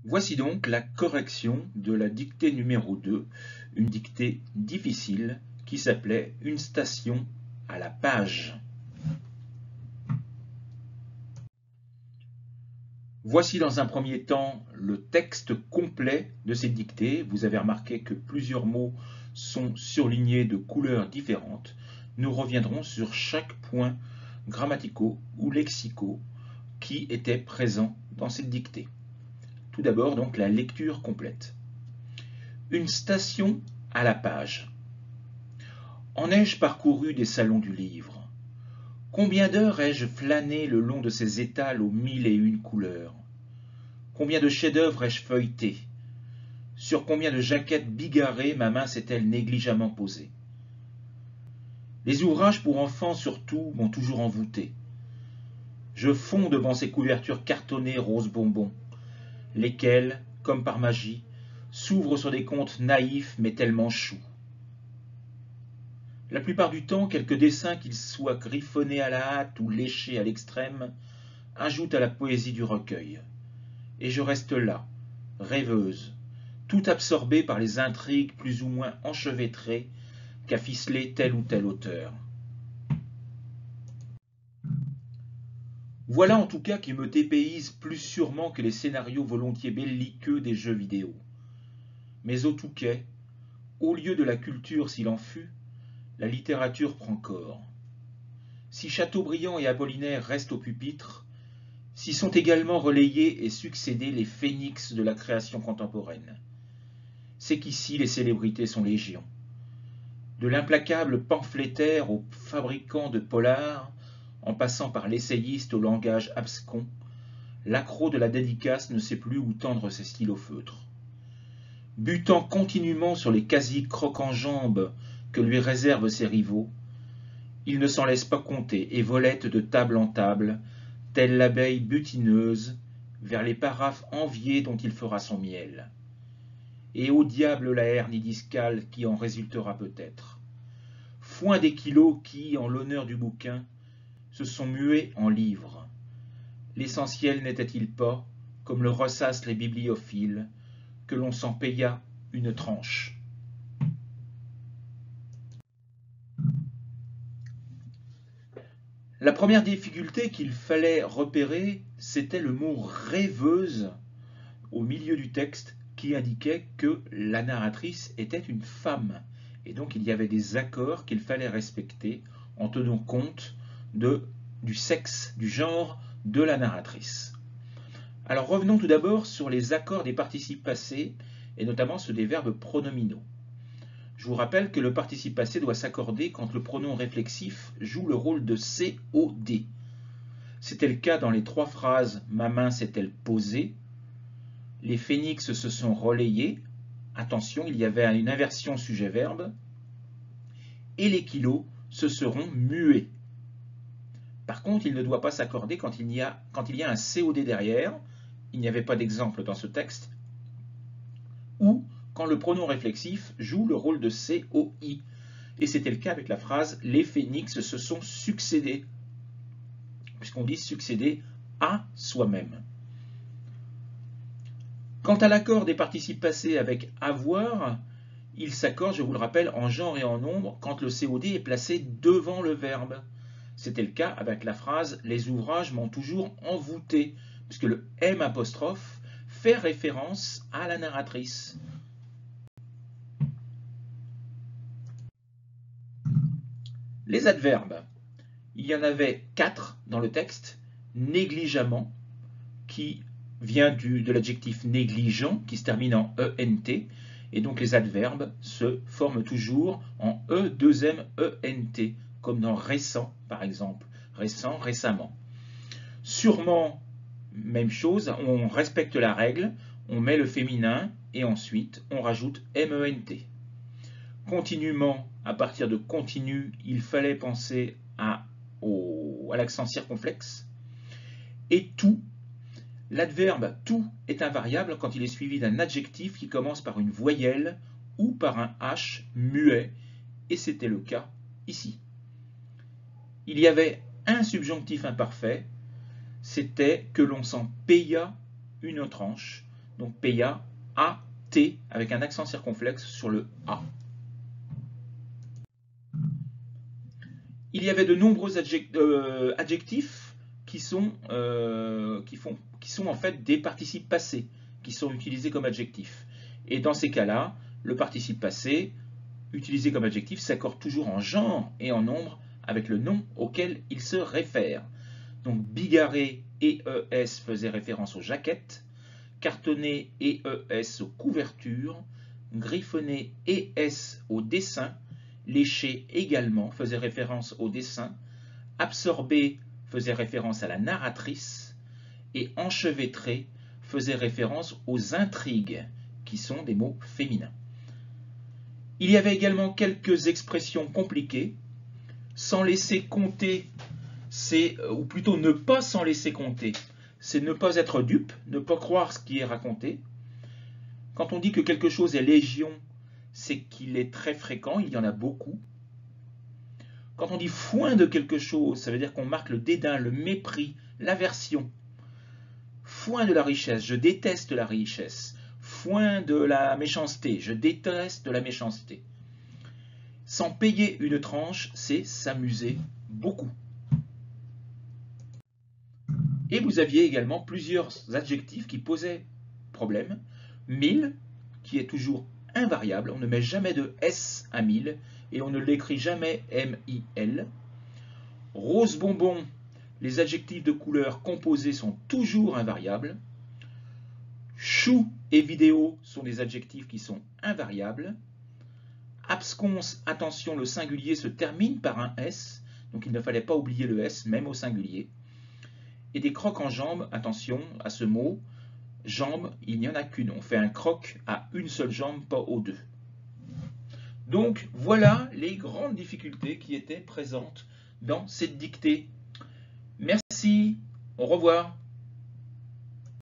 Voici donc la correction de la dictée numéro 2, une dictée difficile qui s'appelait « Une station à la page ». Voici dans un premier temps le texte complet de cette dictée. Vous avez remarqué que plusieurs mots sont surlignés de couleurs différentes. Nous reviendrons sur chaque point grammaticaux ou lexicaux qui était présent dans cette dictée. Tout d'abord donc la lecture complète. Une station à la page. En ai-je parcouru des salons du livre? Combien d'heures ai-je flâné le long de ces étals aux mille et une couleurs? Combien de chefs-d'œuvre ai-je feuilleté? Sur combien de jaquettes bigarrées ma main s'est-elle négligemment posée? Les ouvrages pour enfants surtout m'ont toujours envoûté. Je fonds devant ces couvertures cartonnées rose bonbon, lesquelles, comme par magie, s'ouvrent sur des contes naïfs mais tellement choux. La plupart du temps, quelques dessins, qu'ils soient griffonnés à la hâte ou léchés à l'extrême, ajoutent à la poésie du recueil. Et je reste là, rêveuse, tout absorbée par les intrigues plus ou moins enchevêtrées qu'a ficelé tel ou tel auteur. Voilà en tout cas qui me dépayse plus sûrement que les scénarios volontiers belliqueux des jeux vidéo. Mais au Touquet, au lieu de la culture s'il en fut, la littérature prend corps. Si Chateaubriand et Apollinaire restent au pupitre, s'y sont également relayés et succédés les phénix de la création contemporaine. C'est qu'ici les célébrités sont légion. De l'implacable pamphlétaire au fabricant de polars, en passant par l'essayiste au langage abscon, l'accro de la dédicace ne sait plus où tendre ses stylos feutres. Butant continuellement sur les quasi crocs-en-jambes que lui réservent ses rivaux, il ne s'en laisse pas compter et volette de table en table, telle l'abeille butineuse, vers les paraphes enviés dont il fera son miel. Et au diable la hernie discale qui en résultera peut-être. Foin des kilos qui, en l'honneur du bouquin, se sont mués en livres. L'essentiel n'était-il pas, comme le ressassent les bibliophiles, que l'on s'en payât une tranche? La première difficulté qu'il fallait repérer, c'était le mot rêveuse au milieu du texte qui indiquait que la narratrice était une femme. Et donc il y avait des accords qu'il fallait respecter en tenant compte du sexe, du genre de la narratrice. Alors revenons tout d'abord sur les accords des participes passés, et notamment ceux des verbes pronominaux. Je vous rappelle que le participe passé doit s'accorder quand le pronom réflexif joue le rôle de COD. C'était le cas dans les trois phrases « Ma main s'est-elle posée ?» Les phénix se sont relayés. Attention, il y avait une inversion sujet-verbe. Et les kilos se seront mués. Par contre, il ne doit pas s'accorder quand il y a un COD derrière. Il n'y avait pas d'exemple dans ce texte. Ou quand le pronom réflexif joue le rôle de COI. Et c'était le cas avec la phrase « Les phénix se sont succédés », puisqu'on dit succéder à soi-même. Quant à l'accord des participes passés avec avoir, il s'accorde, je vous le rappelle, en genre et en nombre quand le COD est placé devant le verbe. C'était le cas avec la phrase « Les ouvrages m'ont toujours envoûté », puisque le M' fait référence à la narratrice. Les adverbes. Il y en avait 4 dans le texte. Négligemment, qui vient de l'adjectif négligent, qui se termine en ENT, et donc les adverbes se forment toujours en E2M-ENT, comme dans récent, par exemple. Récent, récemment. Sûrement, même chose, on respecte la règle, on met le féminin, et ensuite on rajoute MENT. Continuellement, à partir de continu, il fallait penser à l'accent circonflexe. Et tout, l'adverbe tout est invariable quand il est suivi d'un adjectif qui commence par une voyelle ou par un H muet, et c'était le cas ici. Il y avait un subjonctif imparfait, c'était que l'on s'en paya une tranche, Donc PA, A, T, avec un accent circonflexe sur le A. Il y avait de nombreux adjectifs qui sont en fait des participes passés, qui sont utilisés comme adjectifs. Et dans ces cas-là, le participe passé, utilisé comme adjectif, s'accorde toujours en genre et en nombre avec le nom auquel il se réfère. Donc bigarré, ES faisait référence aux jaquettes, cartonné, ES aux couvertures, griffonné, ES aux dessins, léché également faisait référence aux dessins, absorbé faisait référence à la narratrice, et enchevêtré faisait référence aux intrigues, qui sont des mots féminins. Il y avait également quelques expressions compliquées. Sans laisser compter, ou plutôt ne pas s'en laisser compter, c'est ne pas être dupe, ne pas croire ce qui est raconté. Quand on dit que quelque chose est légion, c'est qu'il est très fréquent, il y en a beaucoup. Quand on dit foin de quelque chose, ça veut dire qu'on marque le dédain, le mépris, l'aversion. Foin de la richesse, je déteste la richesse. Foin de la méchanceté, je déteste la méchanceté. S'en payer une tranche, c'est s'amuser beaucoup. Et vous aviez également plusieurs adjectifs qui posaient problème. 1000, qui est toujours invariable, on ne met jamais de S à 1000 et on ne l'écrit jamais M-I-L. Rose bonbon, les adjectifs de couleur composés sont toujours invariables. Chou et vidéo sont des adjectifs qui sont invariables. Absconce, attention, le singulier se termine par un S, donc il ne fallait pas oublier le S, même au singulier. Et des crocs en jambes, attention à ce mot, jambe, il n'y en a qu'une. On fait un croc à une seule jambe, pas aux deux. Donc voilà les grandes difficultés qui étaient présentes dans cette dictée. Merci, au revoir.